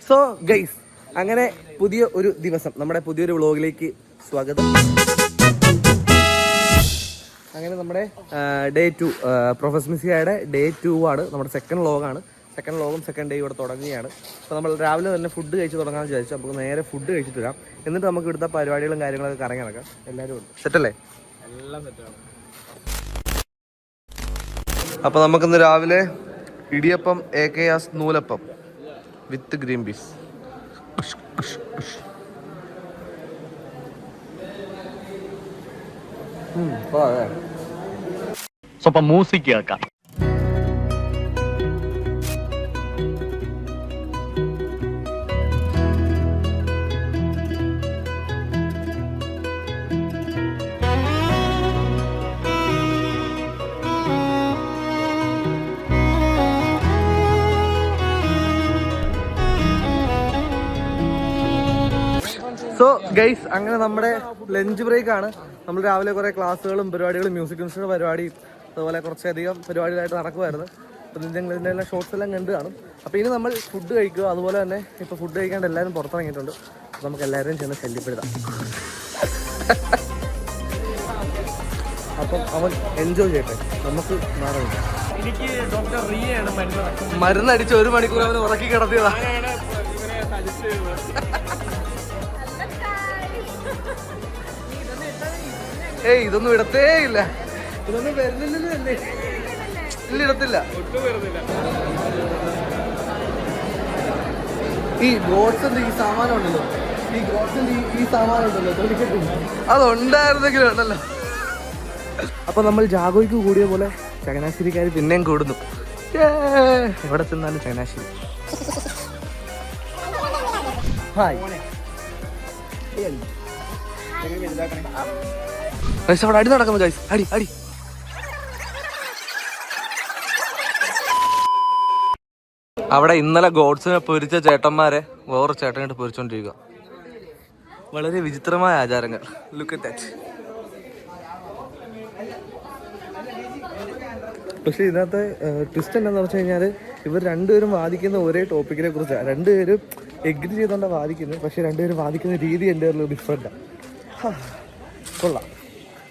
So guys, അങ്ങനെ പുതിയ ഒരു ദിവസം, നമ്മുടെ പുതിയൊരു വ്ളോഗിലേക്ക് സ്വാഗതം. അങ്ങനെ നമ്മുടെ ഡേ 2, പ്രൊഫസർ മിസിയുടെ ഡേ 2 ആണ്. നമ്മുടെ സെക്കൻഡ് വ്ളോഗാണ്. സെക്കൻഡ് വ്ളോഗും സെക്കൻഡ് ഡേ ഇവിടെ തുടങ്ങുകയാണ്. അപ്പോൾ നമ്മൾ രാവിലെ തന്നെ ഫുഡ് കഴിച്ച് തുടങ്ങാമെന്ന് വിചാരിച്ചു. നമുക്ക് നേരെ ഫുഡ് കഴിച്ചിട്ട് വരാം. എന്നിട്ട് നമുക്ക് ഇവിടുത്തെ പരിപാടികളും കാര്യങ്ങളൊക്കെ കറങ്ങി നടക്കാം. എല്ലാവരും ഉണ്ട്. സെറ്റല്ലേ? എല്ലാം സെറ്റാണ്. അപ്പോൾ നമുക്കിന്ന് രാവിലെ ഇടിയപ്പം AKS നൂലപ്പം വിത്ത് ഗ്രീൻ പീസ്. ಸ್ವಲ್ಪ ಮ್ಯೂಸಿಕ್ ಕೇಳ್ಕ. സോ ഗൈസ്, അങ്ങനെ നമ്മുടെ ലഞ്ച് ബ്രേക്ക് ആണ്. നമ്മൾ രാവിലെ കുറേ ക്ലാസ്സുകളും പരിപാടികളും മ്യൂസിക് ഇൻസ്റ്റിറ്റ്യൂട്ട് പരിപാടി, അതുപോലെ കുറച്ചധികം പരിപാടികളായിട്ട് നടക്കുമായിരുന്നു. അപ്പോൾ നിങ്ങൾ ഇതിൻ്റെ എല്ലാം ഷോർട്സ് എല്ലാം കണ്ട് കാണും. അപ്പോൾ ഇനി നമ്മൾ ഫുഡ് കഴിക്കുക. അതുപോലെ തന്നെ ഇപ്പോൾ ഫുഡ് കഴിക്കാണ്ട് എല്ലാവരും പുറത്തിറങ്ങിയിട്ടുണ്ട്. അപ്പോൾ നമുക്ക് എല്ലാവരും ചെന്ന് ശല്യപ്പെടുത്താം. അപ്പം അവൻ എൻജോയ് ചെയ്യട്ടെ, നമുക്ക് മാറുന്നില്ല. എനിക്ക് ഡോക്ടർ റിയയാണ് മരുന്നടിച്ച് 1 മണിക്കൂർ അവന് ഉറക്കി കിടത്തിയതാണ്. ഏയ്, ഇതൊന്നും ഇടത്തേ ഇല്ല. ഇതൊന്നും വരുന്നില്ലല്ലോ അല്ലേ? ഇല്ല, ഇടത്തില്ല. ഈ ഗോഡ്സിന്റെ ഈ സാമാനം ഉണ്ടല്ലോ, ഈ സാമാനം ഉണ്ടല്ലോ, അതുണ്ടായിരുന്നെങ്കിലും ഉണ്ടല്ലോ. അപ്പൊ നമ്മൾ ജാഗോയ്ക്ക് കൂടിയ പോലെ ചങ്ങനാശ്ശേരിക്കാർ പിന്നെയും കൂടുന്നു. എവിടെ ചെന്നാലും ചങ്ങനാശ്ശേരി. ഹായ്. അവിടെ അടി നടക്കുന്നു ഗൈസ്. അടി. അവിടെ ഇന്നലെ ഗോഡ്സിനെ പൊരിച്ച ചേട്ടന്മാരെ വേറെ ചേട്ടനായിട്ട് പൊരിച്ചോണ്ടിരിക്കുക. വളരെ വിചിത്രമായ ആചാരങ്ങൾ. Look at that. പക്ഷെ ഇതിനകത്ത് ട്വിസ്റ്റ് എന്താണെന്ന് വെച്ച് കഴിഞ്ഞാൽ, ഇവർ രണ്ടുപേരും വാദിക്കുന്ന ഒരേ ടോപ്പിക്കിനെ കുറിച്ചാണ്. രണ്ടുപേരും എഗ്രി ചെയ്തുകൊണ്ടാണ് വാദിക്കുന്നത്. പക്ഷെ രണ്ടുപേരും വാദിക്കുന്ന രീതി എൻ്റെ ഒരു ഡിഫറെൻറ്റാണ്. കൊള്ളാം.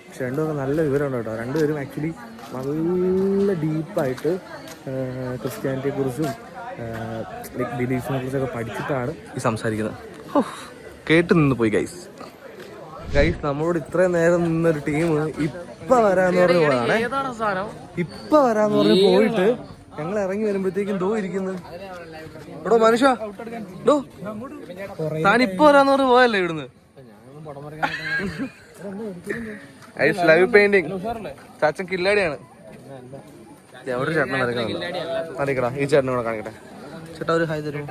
പക്ഷെ രണ്ടുപേരും നല്ല വിവരമുണ്ട് കേട്ടോ. രണ്ടുപേരും ആക്ച്വലി നല്ല ഡീപ്പായിട്ട് ക്രിസ്ത്യാനിറ്റിയെക്കുറിച്ചും ബിലീഫിനെ കുറിച്ചൊക്കെ പഠിച്ചിട്ടാണ് ഈ സംസാരിക്കുന്നത്. കേട്ട് നിന്ന് പോയി ഗൈസ്. നമ്മളോട് ഇത്രയും നേരം നിന്നൊരു ടീം ഇപ്പം വരാന്ന് പറഞ്ഞ് പോയതാണേ. ഇപ്പം വരാന്ന് പറഞ്ഞ് പോയിട്ട് ഞങ്ങൾ ഇറങ്ങി വരുമ്പോഴത്തേക്കും ദോ ഇരിക്കുന്നത്. എടോ മനുഷ്യ, താനിപ്പോ വരാന്ന് പറഞ്ഞ് പോയല്ലേ ഇവിടുന്ന്? Live painting. ചാച്ചൻ കില്ലാടിയാണ്. എവിടെ ചേട്ടനെ അറിയിക്കടാ. ഈ ചേട്ടനെ കൂടെ കാണിക്കട്ടെ. ചേട്ടാ ഒരു ഹായ് തരുമോ?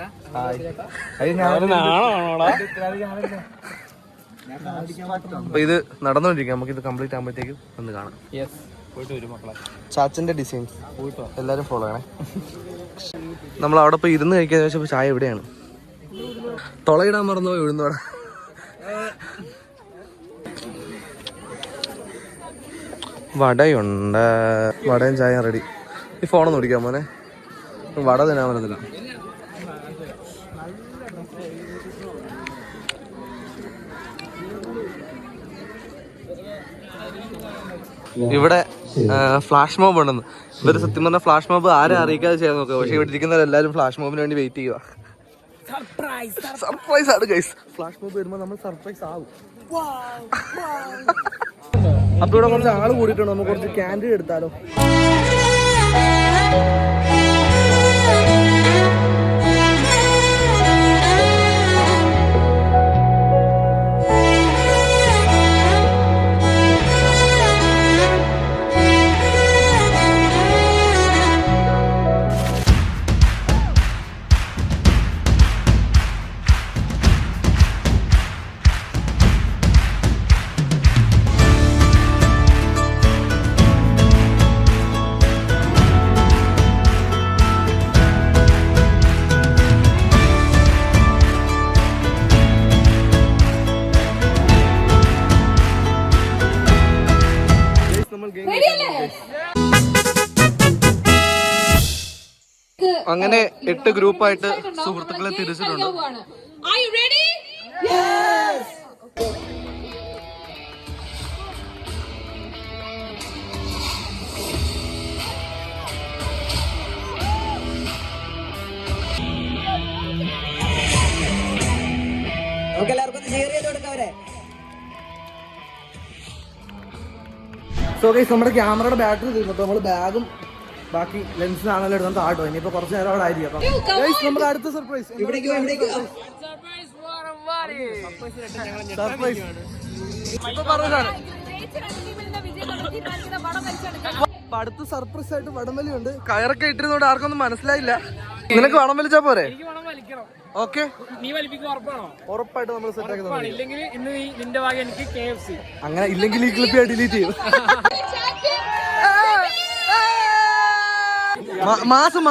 അപ്പൊ ഇത് നടന്നുകൊണ്ടിരിക്കുക. നമുക്കിത് കംപ്ലീറ്റ് ആകുമ്പോഴത്തേക്കും ഒന്ന് കാണാം. ചാച്ചന്റെ ഡിസൈൻസ് എല്ലാരും ഫോളോ ചെയ്യണേ. നമ്മൾ അവിടെ പോയി ഇരുന്ന് കഴിക്കാന്ന് വെച്ചപ്പോ ചായ എവിടെയാണ്? തുളയിടാൻ മറന്നുപോയി എഴുന്നോടെ. വടയുണ്ട്. വടയും ചായ റെഡി. ഈ ഫോണൊന്നും ഓടിക്കാൻ മോനെ. വട തിന്നാൻ പറ്റത്തില്ല. ഇവിടെ ഫ്ലാഷ് മോബ് ഉണ്ടെന്ന്. ഇവര് സത്യം പറഞ്ഞ ഫ്ലാഷ് മോബ് ആരെ അറിയിക്കാതെ ചെയ്യാൻ നോക്കുക. പക്ഷെ ഇവിടെ ഇരിക്കുന്നവരെല്ലാരും ഫ്ലാഷ് മോബിന് വേണ്ടി വെയിറ്റ് ചെയ്യുക. സർപ്രൈസ് ആണ് ഗൈസ്. ഫ്ലാഷ് മോബ് വരുമ്പോൾ നമ്മൾ സർപ്രൈസ് ആവും. അപ്പൊ ഇവിടെ കുറച്ച് ആള് കൂടിയിട്ടുണ്ട്. നമുക്ക് കുറച്ച് ക്യാൻഡിൽ എടുത്താലോ? അങ്ങനെ 8 ഗ്രൂപ്പായിട്ട് സുഹൃത്തുക്കളെ തിരിച്ചിട്ടുണ്ട്. സോ ഗൈസ് നമ്മുടെ ക്യാമറയുടെ ബാറ്ററി തീർന്നു. അപ്പോൾ നമ്മൾ ബാഗും ബാക്കി ലെൻസിനാണല്ലോ എടുക്കാൻ താട്ടോ. ഇനിയിപ്പോ കുറച്ച് നേരം അവിടെ ആയിരിക്കും. അപ്പം ഗൈസ് നമ്മുടെ അടുത്ത സർപ്രൈസ് സർപ്രൈസ് ഇപ്പൊ പറഞ്ഞതാണ്. അപ്പൊ അടുത്ത സർപ്രൈസ് ആയിട്ട് വടംവലി ഉണ്ട്. കയറൊക്കെ ഇട്ടിരുന്നോണ്ട് ആർക്കൊന്നും മനസ്സിലായില്ല. നിനക്ക് വടം വലിച്ചാ പോരെ? ഓക്കെ, ഉറപ്പായിട്ട് നമ്മൾ സെറ്റ് ആക്കി. അങ്ങനെ ഇല്ലെങ്കിൽ ഈ ക്ലിപ്പ് ഡിലീറ്റ് ചെയ്യും. മാസം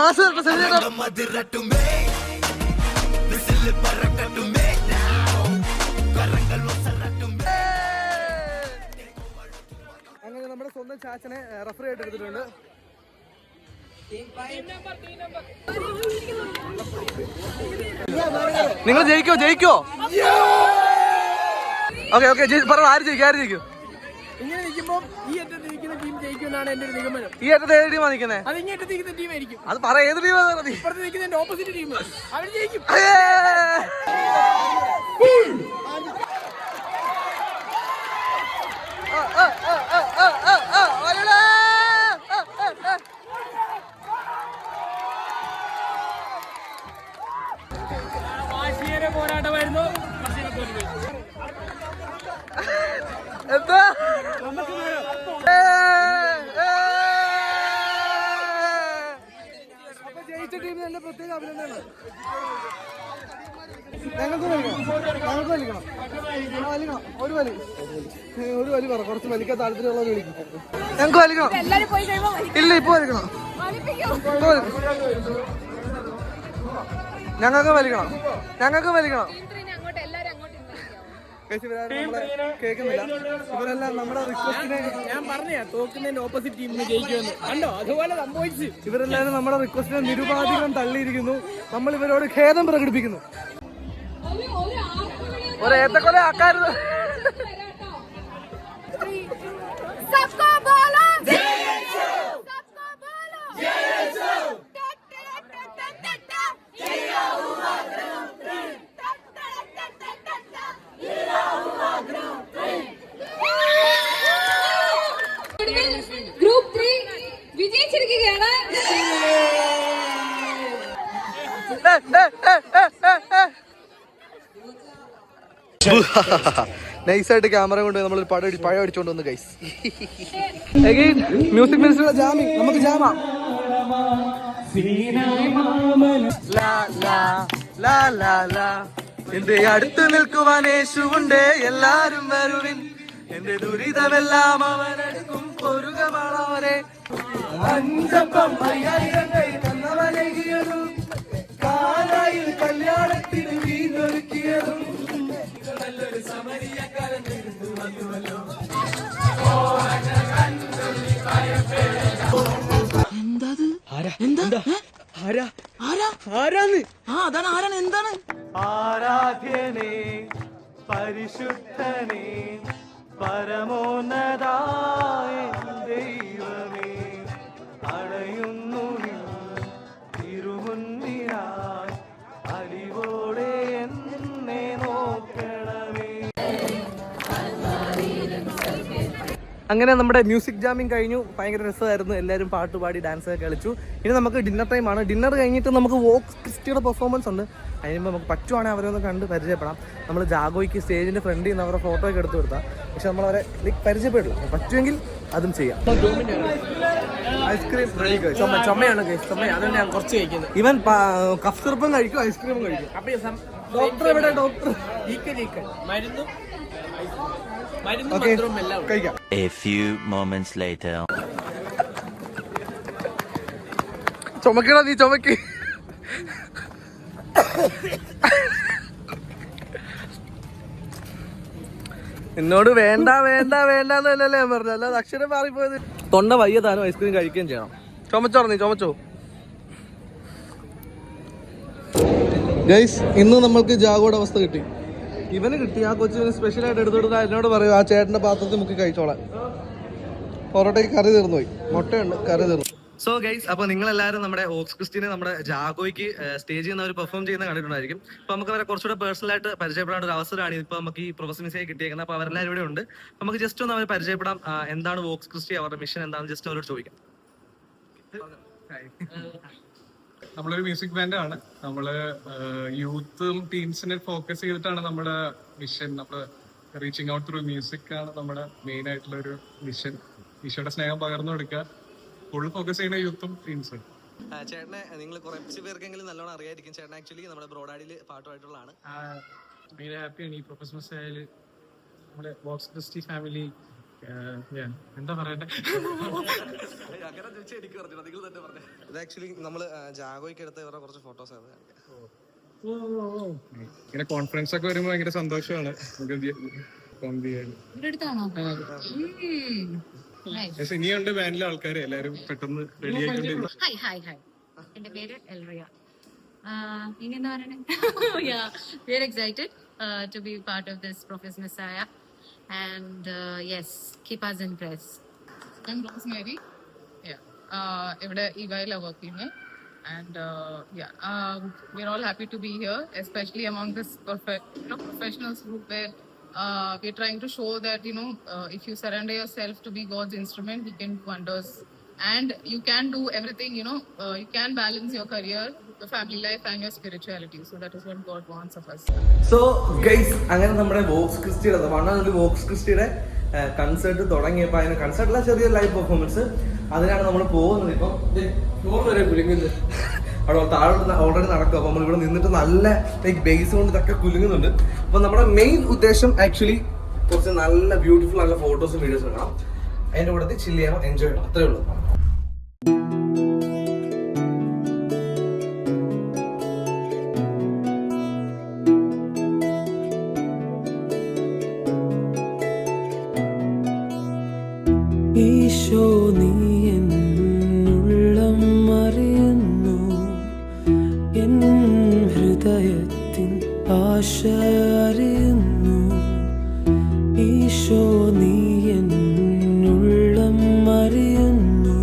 അങ്ങനെ നമ്മുടെ സ്വന്തം ചാച്ചനെ റഫറി ആയിട്ട് എടുത്തിട്ടുണ്ട്. നിങ്ങൾ ജയിക്കോ? ഓക്കെ പറ, ആര് ജയിക്കും? ഇങ്ങനെ നിൽക്കുമ്പോൾ ഈ അറ്റത്ത് നിൽക്കുന്ന ടീം ജയിക്കുമെന്നാണ് എന്റെ ഒരു നിഗമനം. ഈ അറ്റത്ത് ഏത് ടീമാണ് നിൽക്കുന്നത്? അത് ഇങ്ങോട്ട് നിൽക്കുന്ന ടീമായിരിക്കും. അത് പറ, ഏത് ടീമാണ്? ഇപ്പുറത്ത് നിൽക്കുന്ന ഓപ്പോസിറ്റ് ടീം, അവർ ജയിക്കും. വാശിയേറെ പോരാട്ടമായിരുന്നു. എന്താ ജയിച്ച ടീമിന് എന്റെ പ്രത്യേക അഭിനന്ദനമാണ്. ഞങ്ങൾക്ക് വലിക്കണം. ഒരു വലി പറ, കുറച്ച് വലിക്കാൻ താല്പര്യമുള്ളത് വിളിക്കും. ഞങ്ങൾക്ക് വലിക്കണം. ഇല്ല, ഇപ്പൊ വലിക്കണം. ഞങ്ങൾക്ക് വലിക്കണം. കേൾക്കുന്നില്ല. ഇവരെല്ലാം നമ്മുടെ റിക്വസ്റ്റിനെ, ഞാൻ പറഞ്ഞ തോക്കുന്നതിന്റെ ഓപ്പോസിറ്റ് ടീമിന് ജയിക്കുമെന്ന് കണ്ടോ, അതുപോലെ സംഭവിച്ചു. ഇവരെല്ലാവരും നമ്മുടെ റിക്വസ്റ്റിനെ നിരുപാധികം തള്ളിയിരിക്കുന്നു. നമ്മൾ ഇവരോട് ഖേദം പ്രകടിപ്പിക്കുന്നു. ഒരു ഏത്തക്കൊല ആക്കാരുത്. ഗ്രൂപ്പ് 3 വിജയിച്ചിരിക്കുകയാണ്. നൈസായിട്ട് ക്യാമറ കൊണ്ട് നമ്മൾ പഴം അടിച്ചോണ്ട് വന്നു ഗൈസ്. മ്യൂസിക് മിനിസ്റ്ററുടെ ജാമിങ്, നമുക്ക് ജാമാം. എന്റെ അടുത്ത് നിൽക്കുവാൻ യേശുവുണ്ട്, എല്ലാരും വരുവിൻ. എന്റെ ദുരിതമെല്ലാം അവനെടുക്കും, പൊരുകമാണവരെ. അഞ്ചപ്പം 5000 കൈ തന്നവനെകിയതും, കാലായിൽ കല്യാണത്തിന് വീഞ്ഞൊരുക്കിയതും, നല്ലൊരു സമരിയക്കാരൻ വന്നുവല്ലോ. ആരാധ്യനേ പരിശുദ്ധനേ പരമോന്നതായ ദൈവമേ, അടയുന്നു തിരുമുന്നിനായി, അലിവോടെ എന്നെ നോക്കണമേ. അങ്ങനെ നമ്മുടെ മ്യൂസിക് ജാമിങ് കഴിഞ്ഞു. ഭയങ്കര രസമായിരുന്നു. എല്ലാവരും പാട്ട് പാടി ഡാൻസ് ഒക്കെ കളിച്ചു. ഇനി നമുക്ക് ഡിന്നർ ടൈമാണ്. ഡിന്നർ കഴിഞ്ഞിട്ട് നമുക്ക് വോക്ക് ക്രിസ്റ്റിയുടെ പെർഫോമൻസ് ഉണ്ട്. അതിന് മുമ്പ് നമുക്ക് പറ്റുവാണെങ്കിൽ അവരെ ഒന്ന് കണ്ട് പരിചയപ്പെടാം. നമ്മൾ ജാഗോയ്ക്ക് സ്റ്റേജിൻ്റെ ഫ്രണ്ടിൽ നിന്ന് അവരുടെ ഫോട്ടോ ഒക്കെ എടുത്തു കൊടുത്താൽ, പക്ഷെ നമ്മളവരെ പരിചയപ്പെടില്ല. പറ്റുമെങ്കിൽ അതും ചെയ്യാം. ഐസ്ക്രീം ചുമയാണ് അതുകൊണ്ട് ഞാൻ കുറച്ച് കഴിക്കുന്നത്. ഇവൻ കഫ് സിറപ്പും കഴിക്കും, ഐസ്ക്രീമും കഴിക്കും. ഡോക്ടർ എവിടെ? ഡോക്ടർ മരുന്നും കഴിക്കാം. A few moments later. ചുമക്കണ നീ ചുമക്ക്. എന്നോട് വേണ്ട എന്നല്ലേ ഞാൻ പറഞ്ഞു, അല്ലാതെ അക്ഷരം മാറിപ്പോയത്. തൊണ്ട വയ്യതാനും ഐസ്ക്രീം കഴിക്കുകയും ചെയ്യണം. ചുമച്ചോ നീ ചുമച്ചോ. ഗൈസ് ഇന്ന് നമ്മൾക്ക് ജാഗോയുടെ അവസ്ഥ കിട്ടി. ഇവന് കിട്ടി, ആ കൊച്ചിന് സ്പെഷ്യലായിട്ട് എടുത്തിട്ട് എന്നോട് പറയും ആ ചേട്ടൻ്റെ പാത്രത്തിൽ മുക്കി കഴിച്ചോളാം. പൊറോട്ടയ്ക്ക് കറി തീർന്നു പോയി, മുട്ടയുണ്ട്, കറി തീർന്നു. സോ ഗൈസ്, അപ്പോൾ നിങ്ങളെല്ലാവരും നമ്മുടെ ഓക്സ് ക്രിസ്റ്റീനെ നമ്മുടെ ജാഗോയ്ക്ക് സ്റ്റേജിൽ നിന്ന് അവർ പെർഫോം ചെയ്യുന്ന കണ്ടിട്ടുണ്ടായിരിക്കും. അപ്പോൾ നമുക്ക് അവരെ കുറച്ചുകൂടെ പേഴ്സണലായിട്ട് പരിചയപ്പെടാൻ ഒരു അവസരമാണ് ഇപ്പോൾ നമുക്ക് ഈ പ്രൊഫസർ മിസ്സായി കിട്ടിയേക്കുന്നത്. അപ്പോൾ അവരെല്ലാവരും ഇവിടെ ഉണ്ട്. നമുക്ക് ജസ്റ്റ് ഒന്ന് അവരെ പരിചയപ്പെടാം. എന്താണ് ഓക്സ് ക്രിസ്റ്റി, അവരുടെ മിഷൻ എന്താണെന്ന് ജസ്റ്റ് അവരോട് ചോദിക്കാം. നമ്മളൊരു മ്യൂസിക് ബാൻഡാണ്. നമ്മള് യൂത്തും ടീംസിനെ ഫോക്കസ് ചെയ്തിട്ടാണ് നമ്മുടെ മിഷൻ. നമ്മള് റീച്ചിങ് ഔട്ട് ത്രൂ മ്യൂസിക് ആണ് നമ്മുടെ മെയിൻ ആയിട്ടുള്ള ഒരു മിഷൻ. ഈശോയുടെ സ്നേഹം പകർന്നു കൊടുക്കുക. ഫുൾ ഫോക്കസ് ചെയ്യുന്ന യൂത്തും ടീംസും. ചേട്ടനെ നിങ്ങൾ കുറച്ച് പേർക്കെങ്കിലും നല്ലോണം അറിയായിരിക്കും. ചേട്ടൻ ആക്ച്വലി നമ്മുടെ ബ്രോഡാഡിയിൽ പാട്ടുമായിട്ടുള്ളതാണ്. ഭയങ്കര ഹാപ്പിയാണ് ഈ പ്രൊഫസർ ആയാലും നമ്മുടെ ബോക്സ് ക്രിസ്റ്റി ഫാമിലി. എന്താ പറയണ്ടേ, ഇത് ആക്ച്വലി നമ്മള് ജാഗോയ്ക്ക് എടുത്ത ഇവരുടെ കുറച്ച് ഫോട്ടോസ് ആണ്. ഇങ്ങനെ കോൺഫറൻസ് ഒക്കെ വരുമ്പോ ഭയങ്കര സന്തോഷമാണ്. ഇനിയുണ്ട് ബാൻഡിലെ ആൾക്കാരെ എല്ലാരും പെട്ടെന്ന് റെഡി ആയിട്ടുണ്ട്. എന്റെ പേര് എൽറിയ. ഇനി എന്താ പറയണേ, we are excited to be part of this Prophet Messiah and yes, keep us impressed. I'm Rosemary. ഇവിടെ EYL work ചെയ്യുന്നത്. And we're all happy to be here, especially among this professionals group where we're trying to show that if you surrender yourself to be God's instrument, He can do wonders, and you can do everything. You can balance your career, your family life, and your spirituality. So that is what God wants of us. So guys, അങ്ങനെ നമ്മുടെ Woakes ക്രിസ്റ്റിയുടെ Woakes ക്രിസ്റ്റിയുടെ concert തുടങ്ങിയപ്പോൾ അതിന് കൺസേർട്ടിലെ ചെറിയ live performance അതിനാണ് നമ്മൾ പോകുന്നത്. ഇപ്പം വരെ കുലുങ്ങുന്നത് അവിടെ താഴോട്ട് ഓൾറെഡി നടക്കും. അപ്പോൾ നമ്മൾ ഇവിടെ നിന്നിട്ട് നല്ല ലൈക്ക് ബേസ് കൊണ്ട് ഇതൊക്കെ കുലുങ്ങുന്നുണ്ട്. അപ്പോൾ നമ്മുടെ മെയിൻ ഉദ്ദേശം ആക്ച്വലി കുറച്ച് നല്ല ബ്യൂട്ടിഫുൾ നല്ല ഫോട്ടോസും വീഡിയോസും കാണാം. അതിൻ്റെ കൂടെ ചില്ല് ചെയ്യണം, എൻജോയ് ചെയ്യണം, അത്രേ ഉള്ളൂ. ഈശോ നീ എന്നുള്ളം അറിയുന്നു, എൻ ഹൃദയത്തിൻ ആശ അറിയുന്നു. ഈശോ നീ എന്നുള്ളം അറിയുന്നു,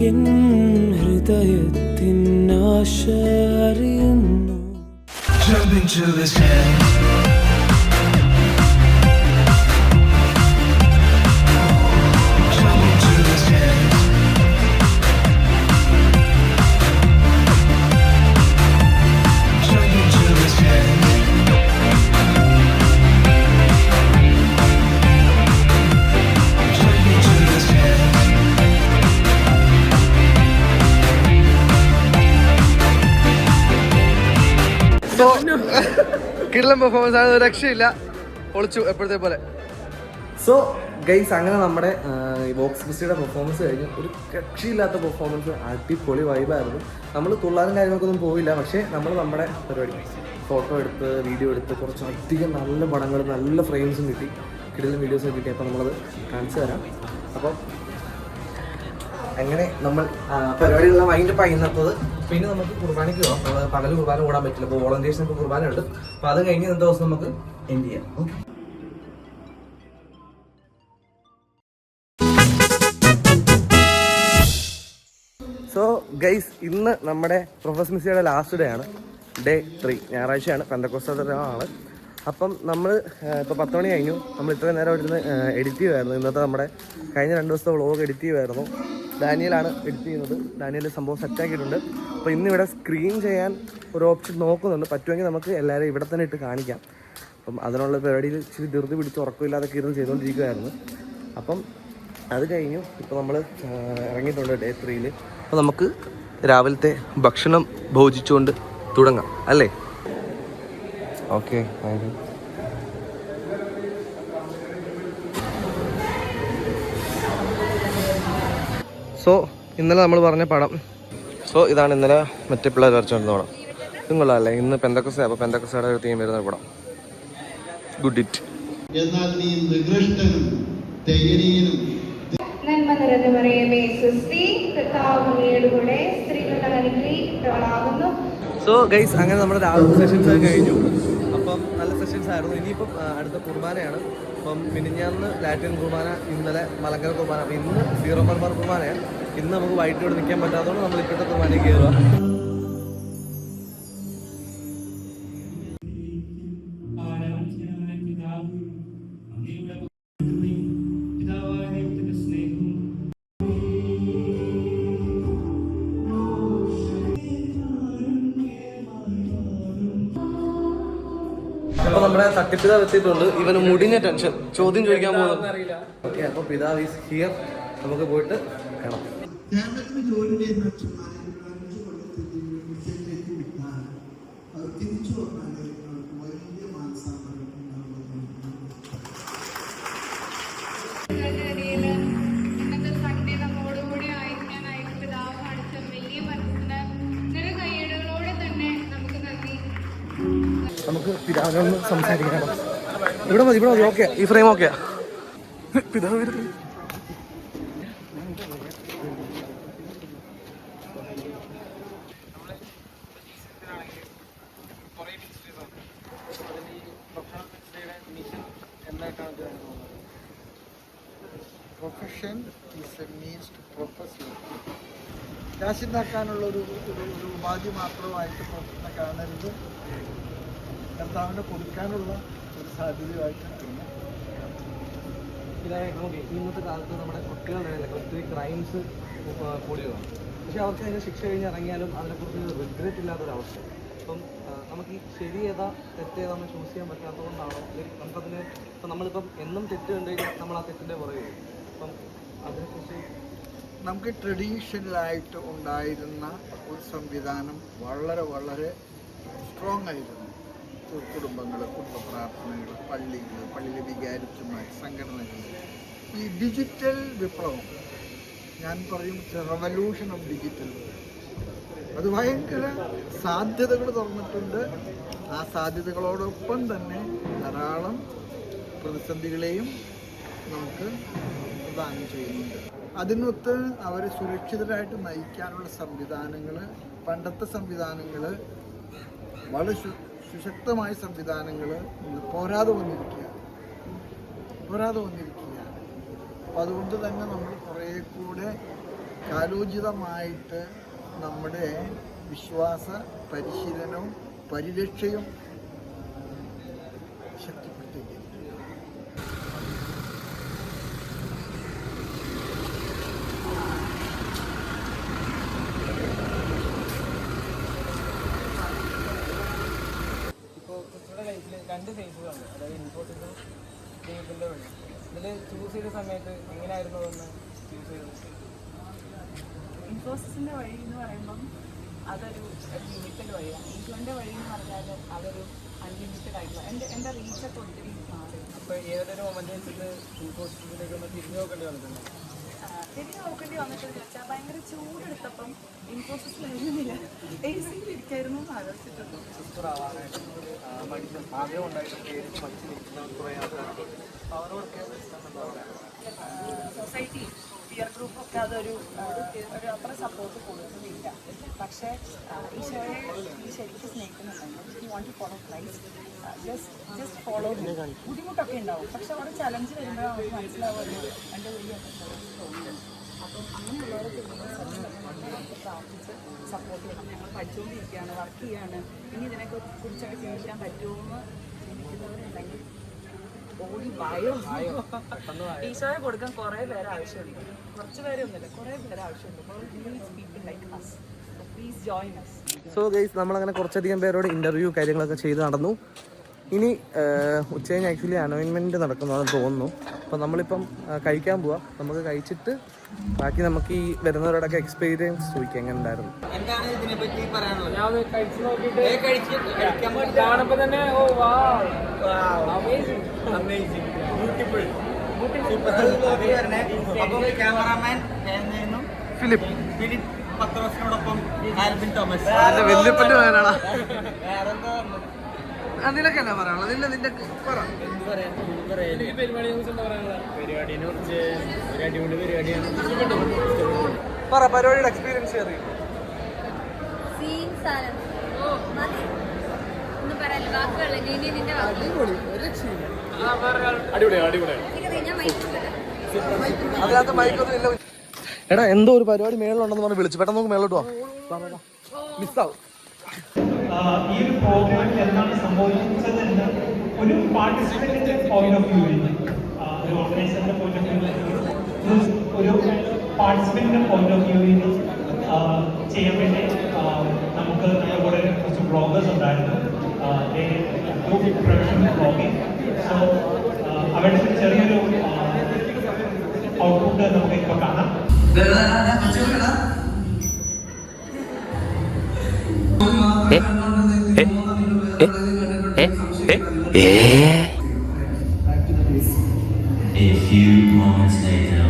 എൻ ഹൃദയത്തിൻ ആശ അറിയുന്നു. Jump into this hand. കിടിലൻ പെർഫോമൻസ് ആണ്, രക്ഷയില്ല, പൊളിച്ചു എപ്പോഴത്തെ പോലെ. സോ ഗൈസ്, അങ്ങനെ നമ്മുടെ വോക്സ് ക്രിസ്റ്റിയുടെ പെർഫോമൻസ് കഴിഞ്ഞ് ഒരു രക്ഷയില്ലാത്ത പെർഫോമൻസ്, അടിപൊളി വൈബായിരുന്നു. നമ്മൾ തുള്ളാനും കാര്യങ്ങൾക്കൊന്നും പോയില്ല, പക്ഷേ നമ്മൾ നമ്മുടെ പരിപാടി ഫോട്ടോ എടുത്ത് വീഡിയോ എടുത്ത് കുറച്ചധികം നല്ല പടങ്ങൾ നല്ല ഫ്രെയിംസും കിട്ടി, കിടിലൻ വീഡിയോസും കിട്ടി. അപ്പോൾ നമ്മളത് കാണിച്ചു തരാം. അപ്പം അങ്ങനെ നമ്മൾ പരിപാടികളെല്ലാം വൈൻഡപ്പ് ചെയ്യുന്നത്. പിന്നെ നമുക്ക് കുർബാനയ്ക്ക് പോകാം. പകൽ കുർബാന കൂടാൻ പറ്റില്ല, അപ്പോൾ വോളണ്ടിയേഴ്സിനൊക്കെ കുർബാന ഉണ്ട്. അപ്പോൾ അത് കഴിഞ്ഞ് ഇന്നത്തെ ദിവസം നമുക്ക് എൻഡ് ചെയ്യാം. സോ ഗൈസ്, ഇന്ന് നമ്മുടെ പ്രൊഫസർ മിസ്സിയുടെ ലാസ്റ്റ് ഡേ ആണ്, ഡേ 3, ഞായറാഴ്ചയാണ്, പെന്തക്കോസ്താണ്. അപ്പം നമ്മൾ ഇപ്പോൾ 10 മണി കഴിഞ്ഞു. നമ്മൾ ഇത്രയും നേരം ഇരുന്ന് എഡിറ്റ് ചെയ്യുമായിരുന്നു. ഇന്നത്തെ നമ്മുടെ കഴിഞ്ഞ 2 ദിവസത്തെ വ്ളോഗ് എഡിറ്റ് ചെയ്യുമായിരുന്നു. ഡാനിയലാണ് എഡിറ്റ് ചെയ്യുന്നത്. ഡാനിയൽ സംഭവം സെറ്റാക്കിയിട്ടുണ്ട്. അപ്പോൾ ഇന്നിവിടെ സ്ക്രീൻ ചെയ്യാൻ ഒരു ഓപ്ഷൻ നോക്കുന്നുണ്ട്. പറ്റുമെങ്കിൽ നമുക്ക് എല്ലാവരും ഇവിടെ തന്നെ ഇട്ട് കാണിക്കാം. അപ്പം അതിനുള്ള പരിപാടിയിൽ ഇച്ചിരി ധൃതി പിടിച്ച് ഉറക്കമില്ലാതൊക്കെ ഇരുന്ന് ചെയ്തുകൊണ്ടിരിക്കുകയായിരുന്നു. അപ്പം അത് കഴിഞ്ഞു. ഇപ്പോൾ നമ്മൾ ഇറങ്ങിയിട്ടുണ്ട് ഡേ 3. അപ്പോൾ നമുക്ക് രാവിലത്തെ ഭക്ഷണം ഭോജിച്ചുകൊണ്ട് തുടങ്ങാം അല്ലേ? Okay, thank you. സോ ഇന്നലെ നമ്മൾ പറഞ്ഞ പടം, സോ ഇതാണ് ഇന്നലെ മറ്റേ പിള്ളേർ വരച്ചുകൊണ്ടിരുന്ന പടം. ഇതും കൊള്ളാമല്ലേ? ഇന്ന് പെന്തക്കോസ്ത, അപ്പോൾ പെന്തക്കോസ്തയുടെ ഒരു തീം വരുന്ന പടം. Good it. എന്നാൽ നീ നികൃഷ്ടനും ദയനീയനും നന്മ നിറഞ്ഞ മറിയമേ, സ്വസ്തി, കർത്താവ് അങ്ങയുടെ കൂടെ സ്ത്രീകൾ അനുഗ്രഹിക്കപ്പെട്ടവളാകുന്നു. സോ ഗൈസ് അങ്ങനെ നമ്മുടെ രാവിലത്തെ സെഷൻസ് ഒക്കെ കഴിഞ്ഞു. അപ്പം നല്ല സെഷൻസ് ആയിരുന്നു. ഇനിയിപ്പം അടുത്ത കുർബാനയാണ്. അപ്പം മിനിഞ്ഞാന്ന് ലാറ്റിൻ കുർബാന, ഇന്നലെ മലങ്കര കുർബാന. അപ്പം ഇന്ന് സീറോ മലബാർ കുർബാനയാണ്. ഇന്ന് നമുക്ക് വൈകിട്ടോട് നിൽക്കാൻ പറ്റാത്തതുകൊണ്ട് നമ്മൾ ഇപ്പോഴത്തെ കുർബാനയ്ക്ക് കയറുക. അപ്പൊ നമ്മുടെ തട്ടിപ്പിതാവ് എത്തിയിട്ടുണ്ട്. ഇവന് മുടിഞ്ഞ ടെൻഷൻ, ചോദ്യം ചോദിക്കാൻ പോകുന്നത്. ഓക്കെ, അപ്പൊ പിതാവ് ഈസ് ഹിയർ. നമുക്ക് പോയിട്ട് കാണാം. കേരളത്തിൽ ജോലി ചെയ്യുന്ന അച്ഛന്മാരെ 5 കൊല്ലത്തേക്ക് മിഷനിലേക്ക് വിട്ടാൽ അത് തിരിച്ചു വന്നാൽ വലിയ മാനസാന്തരം ഇന്നത്തെ സൺഡേ നമ്മോടുകൂടി ആയിരിക്കാനായിട്ട് പിതാവ് കാണിച്ച വലിയ മനസ്സിന് നിറ കൈയ്യടികളോടെ തന്നെ നമുക്ക് നന്ദി. നമുക്ക് പിതാവിനോട് സംസാരിക്കണം. ഇവിടെ മതി. ഓക്കെ, ഈ ഫ്രെയിം ഓക്കെയാ. പിതാവ് വരുന്നു. Profession is a means to profess. കാശുണ്ടാക്കാനുള്ള ഒരു ഉപാധി മാത്രമായിട്ട് പ്രൊഫഷനെ കാണരുത്. കർത്താവിനെ കൊടുക്കാനുള്ള ഒരു സാധ്യതയായിട്ട് പിന്നെ ഇന്നത്തെ കാലത്ത് നമ്മുടെ കുട്ടികളുടെ ഒത്തിരി ക്രൈംസ് കൂടിയതാണ്. പക്ഷെ അവർക്ക് അതിന് ശിക്ഷ കഴിഞ്ഞ് ഇറങ്ങിയാലും അതിനെക്കുറിച്ച് റിഗ്രറ്റ് ഇല്ലാത്തൊരവസ്ഥ. അപ്പം നമുക്ക് ഈ ശരി ഏതാ തെറ്റ് ഏതാ നമ്മൾ ചൂസ് ചെയ്യാൻ പറ്റാത്തതുകൊണ്ടാണോ? നമുക്കതിന് ഇപ്പം നമ്മളിപ്പം എന്നും തെറ്റ് കണ്ടു കഴിഞ്ഞാൽ നമ്മൾ ആ തെറ്റിൻ്റെ പുറകെ വരും. അപ്പം അതിനെക്കുറിച്ച് നമുക്ക് ട്രഡീഷണലായിട്ട് ഉണ്ടായിരുന്ന ഒരു സംവിധാനം വളരെ വളരെ സ്ട്രോങ് ആയിരുന്നു. കുടുംബങ്ങൾ, കുടുംബ പ്രാർത്ഥനകൾ, പള്ളിയിലെ വികാരിച്ചമാർ, സംഘടനകൾ. ഈ ഡിജിറ്റൽ വിപ്ലവം, ഞാൻ പറയും റെവല്യൂഷൻ ഓഫ് ഡിജിറ്റൽ, അത് ഭയങ്കര സാധ്യതകൾ തുറന്നിട്ടുണ്ട്. ആ സാധ്യതകളോടൊപ്പം തന്നെ ധാരാളം പ്രതിസന്ധികളെയും നമുക്ക് പ്രദാനം ചെയ്യുന്നുണ്ട്. അതിനൊത്ത് അവരെ സുരക്ഷിതരായിട്ട് നയിക്കാനുള്ള സംവിധാനങ്ങൾ, പണ്ടത്തെ സംവിധാനങ്ങൾ, വളരെ സുശക്തമായ സംവിധാനങ്ങൾ പോരാതെ വന്നിരിക്കുകയാണ്. അപ്പോൾ അതുകൊണ്ട് തന്നെ നമ്മൾ കുറേ കൂടെ കാലോചിതമായിട്ട് നമ്മുടെ വിശ്വാസ പരിശീലനവും പരിരക്ഷയും ശക്തിപ്പെടുത്തിയിരിക്കുന്നു. രണ്ട് ഫേസുകളുണ്ട്. അതായത് ഇൻഫോസിസും ദൈവത്തിൻ്റെ വഴി. ഇതിൽ ചൂസ് ചെയ്ത സമയത്ത് എങ്ങനെയായിരുന്നു അതൊന്ന് ചൂസ് ചെയ്തത്? ഇൻഫോസിസിൻ്റെ വഴി എന്ന് പറയുമ്പം അതൊരു ലിമിറ്റഡ് വഴിയാണ്. ഇൻഫോൻ്റെ വഴി എന്ന് പറഞ്ഞാൽ അതൊരു അൺലിമിറ്റഡ് ആയിട്ടുള്ള എൻ്റെ റീച്ചൊക്കെ ഒത്തിരി മാറി. അപ്പോൾ ഏതൊരു മൊമെൻ്റ് വെച്ചിട്ട് ഇൻഫോസിസിലേക്ക് ഒന്ന് തിരിഞ്ഞു നോക്കേണ്ടി വന്നിട്ടുണ്ട്? തിരിഞ്ഞു നോക്കേണ്ടി വന്നിട്ടെന്ന് വെച്ചാൽ ഭയങ്കര ചൂടെടുത്തപ്പം ഇൻഫോസിസിൽ എഴുതുന്നില്ല, ഏസിയിലിരിക്കായിരുന്നു എന്ന് ആലോചിച്ചിട്ടുണ്ട്. സൊസൈറ്റി, പിയർ ഗ്രൂപ്പൊക്കെ അതൊരു അത്ര സപ്പോർട്ട് കൊടുക്കുന്നില്ല. പക്ഷേ ഈശോയെ ശരിക്കും സ്നേഹിക്കുന്നുണ്ടെങ്കിൽ want to follow Christ, just follow. ബുദ്ധിമുട്ടൊക്കെ ഉണ്ടാവും, പക്ഷെ അവിടെ ചലഞ്ച് വരുമ്പോഴാണ് നമുക്ക് മനസ്സിലാവുമല്ലോ എൻ്റെ ഉള്ളിലൊക്കെ തോന്നുന്നത്. അപ്പം അങ്ങനെയുള്ളവരൊക്കെ പ്രാർത്ഥിച്ച് സപ്പോർട്ട് ചെയ്യണം. ഞങ്ങൾ പഠിച്ചുകൊണ്ടിരിക്കുകയാണ്, വർക്ക് ചെയ്യാണ്, ഇനി ഇതിനൊക്കെ കുറിച്ചൊക്കെ ചിന്തിക്കാൻ പറ്റുമോ എന്ന് ചിന്തിക്കുന്നവരുണ്ടെങ്കിൽ ഓടി വായോ. ഈശോയെ കൊടുക്കാൻ കുറേ പേര് ആവശ്യമുണ്ട്. കുറച്ച് പേരൊന്നുമില്ല, കുറേ പേര് ആവശ്യമുണ്ട്. People like us. Please join us. So guys, നമ്മളങ്ങനെ കുറച്ചധികം പേരോട് ഇൻ്റർവ്യൂ കാര്യങ്ങളൊക്കെ ചെയ്ത് നടന്നു. ഇനി ഉച്ചകഴിഞ്ഞ് ആക്ച്വലി അനോയിൻമെൻറ്റ് നടക്കുന്നതാണെന്ന് തോന്നുന്നു. അപ്പോൾ നമ്മളിപ്പം കഴിക്കാൻ പോവാം. നമുക്ക് കഴിച്ചിട്ട് ബാക്കി നമുക്ക് ഈ വരുന്നവരോടൊക്കെ എക്സ്പീരിയൻസ് ചോദിക്കാം എങ്ങനെ ഉണ്ടായിരുന്നു. എന്താണ് ഇതിനെപ്പറ്റി പറയാനുള്ളത്? ഞാൻ ഒന്ന് കഴിച്ച് നോക്കിയിട്ട് കാണുമ്പോൾ തന്നെ ഓ വാ അമേസിംഗ് ബ്യൂട്ടിഫുൾ അപ്പോൾ ക്യാമറാമാൻ ഫിലിപ്പ് പത്രോസിനോടൊപ്പം ആൽബിൻ തോമസ്. വല്യപ്പൻ്റെ മകനാണ്. വേറെന്താ അതിലൊക്കെയല്ല പറയാനുള്ളത്. നിന്റെ പറ. പരിപാടിനെ കുറിച്ച് ഒരു അടിപൊളി പരിപാടിയാണ്. പറ പരിപാടിയുടെ എക്സ്പീരിയൻസ് അറിയും. ഒന്നും പറയാനില്ല, വാക്കുകളില്ല. നീ നിന്റെ വാക്കുകൾ. അതിനകത്ത് മൈക്കൊന്നും ഇല്ല. എടാ എന്തോ ഒരു പരിപാടി മേളിലുണ്ടെന്ന് പറഞ്ഞ് വിളിച്ചു. പെട്ടെന്ന് നമുക്ക് മേളിലോട്ട് പോവാം. മിസ്സാവും. ഈ ഒരു പ്രോഗ്രാമിൽ എന്താണ് സംഭവിച്ചതെന്ന് ഒരു പാർട്ടിസിപ്പന്റിന്റെ പോയിന്റ് ഓഫ് വ്യൂവിൽ, ഒരു ഓർഗനൈസറിന്റെ പോയിന്റ് ഓഫ് വ്യൂവിൽ, ഒരു പാർട്ടിസിപ്പന്റിന്റെ പോയിന്റ് ഓഫ് വ്യൂവിൽ ചെയ്യാൻ വേണ്ടി നമുക്ക് നമ്മുടെ കൂടെ കുറച്ച് ബ്ലോഗേഴ്സ് ഉണ്ടായിരുന്നു. Professional blogging. സോ അവരുടെ ചെറിയൊരു ഔട്ട്പുട്ട് നമുക്ക് ഇപ്പോൾ കാണാം. A few moments later.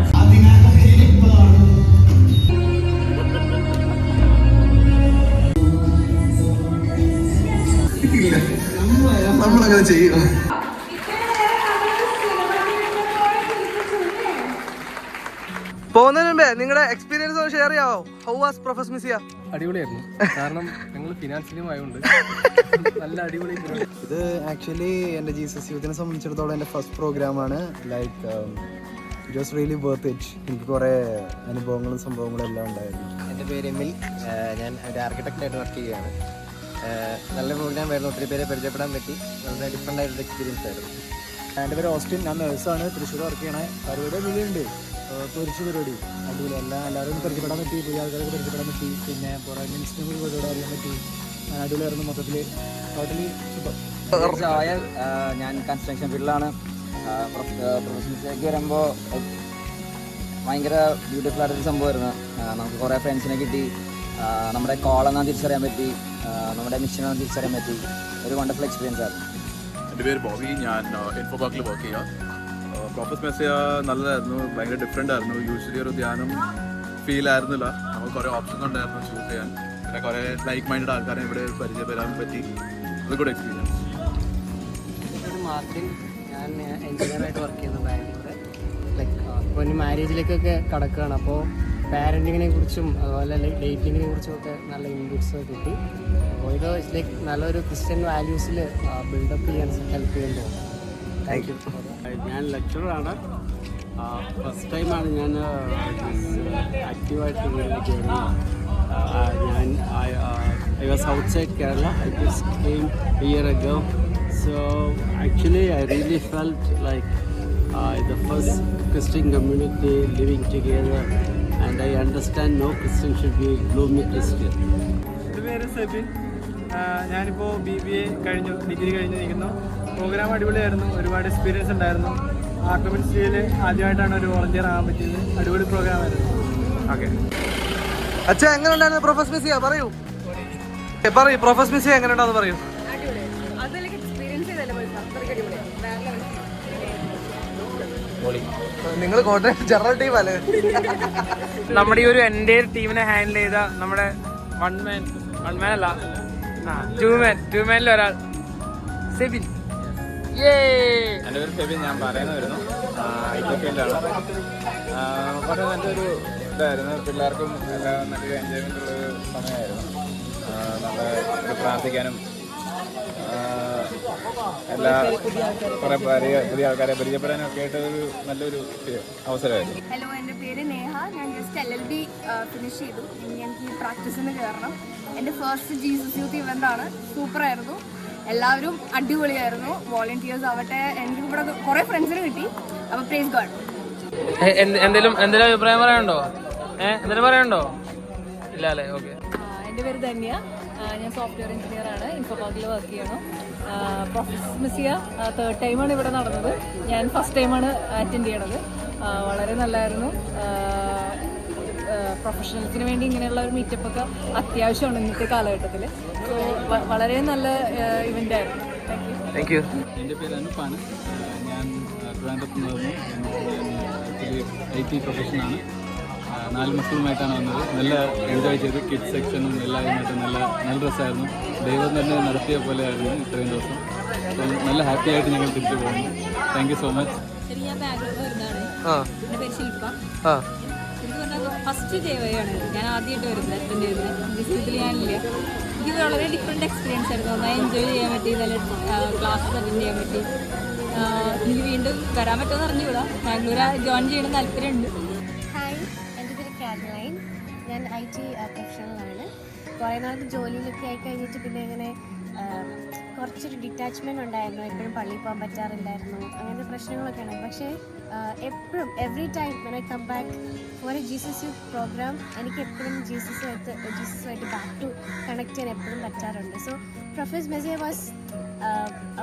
നമ്മളങ്ങനെ ചെയ്യും. പോകുന്നതിന് മുമ്പേ നിങ്ങളുടെ എക്സ്പീരിയൻസ് ഒന്ന് ഷെയർ ചെയ്യാവോ? ഹൗ വാസ് പ്രൊഫസർ മിസിയ? അടിപൊളിയായിരുന്നു. കാരണം ഞങ്ങൾ ഫിനാൻസിലും ആയതുകൊണ്ട് നല്ല അടിപൊളി. ഇത് ആക്ച്വലി എൻ്റെ ജീസസ് യൂത്തിനെ സംബന്ധിച്ചിടത്തോളം എൻ്റെ ഫസ്റ്റ് പ്രോഗ്രാമാണ്. Like it was really worth it. എനിക്ക് കുറേ അനുഭവങ്ങളും സംഭവങ്ങളും എല്ലാം ഉണ്ടായിരുന്നു. എൻ്റെ പേര് എമിൽ. ഞാൻ ഒരു ആർക്കിടെക്റ്റായിട്ട് വർക്ക് ചെയ്യുകയാണ്. നല്ല പ്രോഗ്രാം ആയിരുന്നു. ഒത്തിരി പേരെ പരിചയപ്പെടാൻ പറ്റി. വളരെ ഡിഫറെൻ്റ് ആയിട്ടുള്ള എക്സ്പീരിയൻസ് ആയിരുന്നു. എൻ്റെ പേര് ഓസ്റ്റിൻ. ഞാൻ നേഴ്സാണ്. തൃശ്ശൂർ വർക്ക് ചെയ്യണേ. പരിപാടി അടിപൊളിയുണ്ട്. പൊരിച്ച പരിപാടി അടിപൊളി. എല്ലാവരും പരിചയപ്പെടാൻ പറ്റി. പുതിയ ആൾക്കാർക്ക് പരിചയപ്പെടാൻ പറ്റി. പിന്നെ പുറമെ മിനിസ്റ്ററിനെ പരിപാടി അറിയാൻ പറ്റി. അടിപൊളിയായിരുന്നു. മൊത്തത്തിൽ ടോട്ടലി സൂപ്പർ. ഞാൻ കൺസ്ട്രക്ഷൻ ഫീൽഡിലാണ്. പ്രൊഫഷണൽസിലേക്ക് വരുമ്പോൾ ഭയങ്കര ബ്യൂട്ടിഫുൾ ആയിട്ടൊരു സംഭവമായിരുന്നു. നമുക്ക് കുറേ ഫ്രണ്ട്സിനെ കിട്ടി. നമ്മുടെ കോളെന്നാണ് തിരിച്ചറിയാൻ പറ്റി. നമ്മുടെ മിഷനാണ് തിരിച്ചറിയാൻ പറ്റി. ഒരു വണ്ടർഫുൾ എക്സ്പീരിയൻസ് ആയിരുന്നു. എൻ്റെ പേര് ബോബി. ഞാൻ ഇൻഫോ പാർക്കിൽ വർക്ക് ചെയ്യാം. പ്രൊഫസർ മെസ്സിയ നല്ലതായിരുന്നു. ഭയങ്കര ഡിഫറെൻ്റ് ആയിരുന്നു. യൂഷ്വലി ഒരു ധ്യാനം ഫീൽ ആയിരുന്നില്ല. നമുക്ക് കുറേ ഓപ്ഷൻസ് ഉണ്ടായിരുന്നു ഷൂട്ട് ചെയ്യാൻ. പിന്നെ കുറേ ലൈക്ക് മൈൻഡഡ് ആൾക്കാരെ ഇവിടെ പരിചയപ്പെടാൻ പറ്റി. അത് ഗുഡ് എക്സ്പീരിയൻസ്. മാർട്ടിൻ. ഞാൻ എഞ്ചിനീയറായിട്ട് വർക്ക് ചെയ്യുന്നു ബാംഗ്ലൂർ. ലൈക്ക് ഇപ്പോൾ ഒരു മാരേജിലേക്കൊക്കെ കടക്കുകയാണ്. അപ്പോൾ പാരൻറ്റിങ്ങിനെ കുറിച്ചും അതുപോലെ ഡേറ്റിങ്ങിനെ കുറിച്ചും ഒക്കെ നല്ല ഇൻപുട്സ് കിട്ടി. അപ്പോൾ ഇത് ലൈക്ക് നല്ലൊരു ക്രിസ്ത്യൻ വാല്യൂസിൽ ബിൽഡപ്പ് ചെയ്യാൻ ഹെൽപ്പ് ചെയ്യുന്നു. Thank you. ഞാൻ ലെക്ചറാണ്. ഫസ്റ്റ് ടൈമാണ് ഞാൻ ആക്റ്റീവായിട്ട് കയറുന്നത്. ഞാൻ I was outside Kerala. I just came A year ago. So actually I really felt like the first Christian community living together, and I understand no Christian should be gloomy Christian. എൻ്റെ പേര് സെബിൻ. ഞാനിപ്പോൾ BBA കഴിഞ്ഞു, degree കഴിഞ്ഞിരിക്കുന്നു. Programme അടിപൊളിയായിരുന്നു. ഒരുപാട് experience ഉണ്ടായിരുന്നു. ആർക്കമിനിസ്ട്രിയിൽ ആദ്യമായിട്ടാണ് ഒരു വോളണ്ടിയർ ആകാൻ പറ്റിയത്. അടിപൊളി പ്രോഗ്രാമായിരുന്നു. ഓക്കെ അച്ഛാ, എങ്ങനെ ഉണ്ടായിരുന്നു പ്രൊഫസർ മിസിയ? പറയൂ. പ്രൊഫസർ മിസിയ എങ്ങനെ ഉണ്ടാന്ന് പറയൂ. നിങ്ങൾ കോട്ടയം ജനറൽ ടീം അല്ലേ? നമ്മുടെ ഈ ഒരു എൻ്റെ ടീമിനെ ഹാൻഡിൽ ചെയ്ത നമ്മുടെ വൺ മാൻ അല്ല ടു മാനിൽ ഒരാൾ സെബിൻ. എൻ്റെ പേര് സെബിൻ. ഞാൻ പറയുന്നതായിരുന്നു IT ഫീൽഡാണ്. വളരെ നല്ലൊരു ഇതായിരുന്നു. പിള്ളേർക്കും എല്ലാം നല്ലൊരു എൻജോയ്മെൻ്റ് ഉള്ളൊരു സമയമായിരുന്നു. നല്ല പ്രാർത്ഥിക്കാനും എല്ലാ കുറേ പുതിയ ആൾക്കാരെ പരിചയപ്പെടാനും ഒക്കെ ആയിട്ട് ഒരു നല്ലൊരു അവസരമായിരുന്നു. ഹലോ, എൻ്റെ പേര് നേഹ. ഞാൻ ജസ്റ്റ് LLB ഫിനിഷ് ചെയ്തു. ഇനി എനിക്ക് പ്രാക്ടീസിന് കയറണം. എൻ്റെ ഫസ്റ്റ് ജീസസ് യൂത്ത് ഇവൻ്റാണ്. സൂപ്പറായിരുന്നു. എല്ലാവരും അടിപൊളിയായിരുന്നു. വോളണ്ടിയേഴ്സ് ആവട്ടെ. എനിക്ക് ഇവിടെ കുറേ ഫ്രണ്ട്സിന് കിട്ടി. അപ്പോൾ പ്രൈസ് ഗോഡ്. എന്തെങ്കിലും അഭിപ്രായം പറയാനുണ്ടോ? എന്തെങ്കിലും പറയാനുണ്ടോ? ഇല്ല അല്ലേ? ഓക്കെ. എൻ്റെ പേര് ധന്യ. ഞാൻ സോഫ്റ്റ്വെയർ എഞ്ചിനീയർ ആണ്. ഇൻഫോ പാർക്കിൽ വർക്ക് ചെയ്യണം. പ്രൊഫസർ മിസിയ 3rd ടൈമാണ് ഇവിടെ നടന്നത്. ഞാൻ ഫസ്റ്റ് ടൈമാണ് അറ്റൻഡ് ചെയ്യണത്. വളരെ നല്ലതായിരുന്നു. പ്രൊഫഷണൽസിന് വേണ്ടി ഇങ്ങനെയുള്ള ഒരു മീറ്റപ്പൊക്കെ അത്യാവശ്യമാണ് ഇന്നത്തെ കാലഘട്ടത്തിൽ. സോ വളരെ നല്ല ഇവൻ്റ് ആയിരുന്നു. Thank you. എൻ്റെ പേര് അനുപ്പാണ്. ഞാൻ ട്രിവാൻഡ്രത്ത് നിന്ന് വന്നു. Actually IT പ്രൊഫഷനാണ്. 4 മക്കളുമായിട്ടാണ് വന്നത്. നല്ല എൻജോയ് ചെയ്ത് കിഡ്സ് സെക്ഷനും എല്ലാവരുമായിട്ട് നല്ല രസമായിരുന്നു. ദൈവം തന്നെ നടത്തിയ പോലെ ആയിരുന്നു ഇത്രയും ദിവസം. അപ്പം നല്ല ഹാപ്പി ആയിട്ട് ഞങ്ങൾ തിരിച്ചു പോകുന്നു. Thank you so much. ഞാൻ ബാംഗ്ലൂരിൽ വരുന്നതാണ്. എൻ്റെ പേര് ശില്പ. എനിക്ക് പറഞ്ഞാൽ ഫസ്റ്റ് JY ആണ്. ഞാൻ ആദ്യമായിട്ട് വരുന്നത്. അറ്റൻഡ് ചെയ്യുന്നത്. ജീവിതത്തിൽ ഞാനില്ല. എനിക്ക് വളരെ ഡിഫറെൻറ്റ് എക്സ്പീരിയൻസ് ആയിരുന്നു. നന്നായി എൻജോയ് ചെയ്യാൻ പറ്റി, നല്ല ക്ലാസ്സസ് അറ്റൻഡ് ചെയ്യാൻ പറ്റി. എനിക്ക് വീണ്ടും വരാൻ പറ്റുമെന്ന് അറിഞ്ഞുകൂടാ. ബാംഗ്ലൂർ ജോയിൻ ചെയ്യണം താല്പര്യമുണ്ട്. ഹായ്, എൻ്റെ പേര് കാരലൈൻ. ഞാൻ IT പ്രൊഫഷണലാണ്. കുറേ നാളത്തെ ജോലിയിലൊക്കെ ആയി കഴിഞ്ഞിട്ട് പിന്നെ അങ്ങനെ കുറച്ചൊരു ഡിറ്റാച്ച്മെൻറ്റ് ഉണ്ടായിരുന്നു. എപ്പോഴും പള്ളിയിൽ പോകാൻ പറ്റാറില്ലായിരുന്നു, അങ്ങനത്തെ പ്രശ്നങ്ങളൊക്കെ ഉണ്ട്. പക്ഷേ എപ്പോഴും every time when I come back for a Jesus youth program എനിക്ക് എപ്പോഴും ജീസസുമായിട്ട് ബാക്ക് ടു കണക്ട് ചെയ്യാൻ എപ്പോഴും പറ്റാറുണ്ട്. So profess Messiah was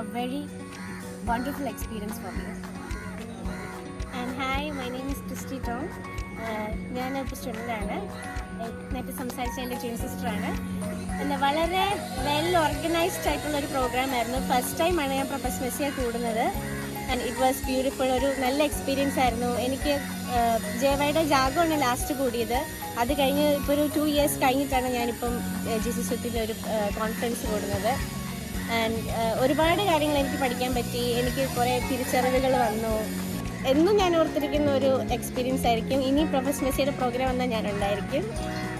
a very wonderful experience for me. And hi, my name is Christy Tom. ഞാനിപ്പോൾ സ്റ്റുഡൻ്റാണ്. നേരത്തെ സംസാരിച്ച എൻ്റെ ട്വിൻ സിസ്റ്ററാണ്. എന്താ വളരെ വെൽ ഓർഗനൈസ്ഡ് ആയിട്ടുള്ളൊരു പ്രോഗ്രാം ആയിരുന്നു. ഫസ്റ്റ് ടൈമാണ് ഞാൻ പ്രൊഫസ് മെസ്സിയ കൂടുന്നത്. And it was beautiful. ഒരു നല്ല എക്സ്പീരിയൻസ് ആയിരുന്നു. എനിക്ക് ജേവയുടെ ജാഗമാണ് ലാസ്റ്റ് കൂടിയത്. അത് കഴിഞ്ഞ് ഇപ്പോൾ ഒരു 2 years കഴിഞ്ഞിട്ടാണ് ഞാനിപ്പം ജീസസ് യൂത്തിലൊരു കോൺഫറൻസ് കൂടുന്നത്. ആൻഡ് ഒരുപാട് കാര്യങ്ങൾ എനിക്ക് പഠിക്കാൻ പറ്റി. എനിക്ക് കുറേ തിരിച്ചറിവുകൾ വന്നു. എന്നും ഞാൻ ഓർത്തിരിക്കുന്ന ഒരു എക്സ്പീരിയൻസ് ആയിരിക്കും. ഇനി പ്രൊഫസ് മെസ്സിയുടെ പ്രോഗ്രാം വന്നാൽ ഞാനുണ്ടായിരിക്കും.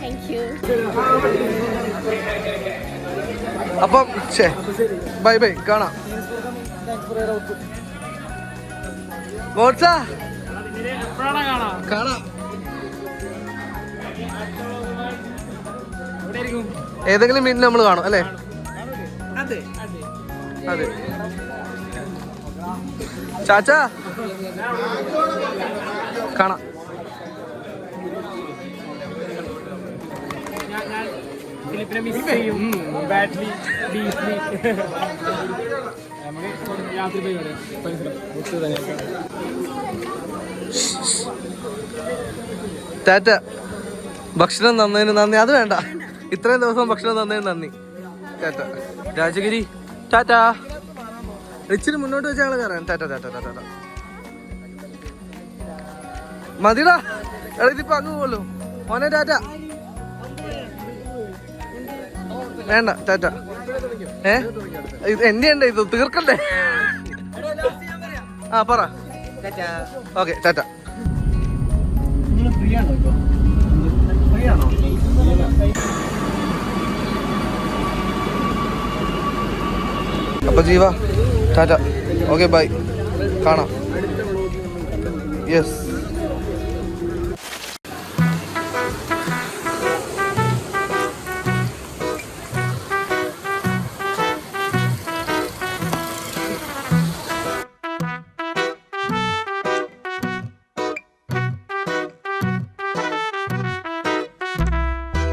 Thank you. അപ്പം ബൈ ബൈ, കാണാം. കാണാം. ഏതെങ്കിലും മീറ്റിൽ നമ്മൾ കാണും അല്ലേ? അതെ. ചാച്ചാ കാണാം. ഫിലിപ്പിനെ മിസ് ചെയ്യും ബാഡ്ലി, ഡീപ്ലി. നമുക്ക് രാത്രി ടാറ്റ. ഭക്ഷണം തന്നതിന് നന്ദി. അത് വേണ്ട, ഇത്രയും ദിവസം ഭക്ഷണം തന്നതിന് നന്ദി. ടാറ്റ. രാജഗിരി ടാറ്റ. ഇച്ചിരി മുന്നോട്ട് വെച്ച് ഞങ്ങൾ കയറാൻ. ടാറ്റ ടാറ്റ ടാറ്റ ടാറ്റ. മതിടാ, ഇതിപ്പോ അങ്ങ് പോലോ മോനെ. ടാറ്റ. വേണ്ട ടാറ്റ. എന്റെ ഉണ്ട്, ഇത് തീർക്കണ്ടേ? ആ പറ. ഓക്കെ ടാറ്റ. അപ്പൊ ജീവ ടാറ്റ. ഓക്കെ ബൈ, കാണാം. യെസ്.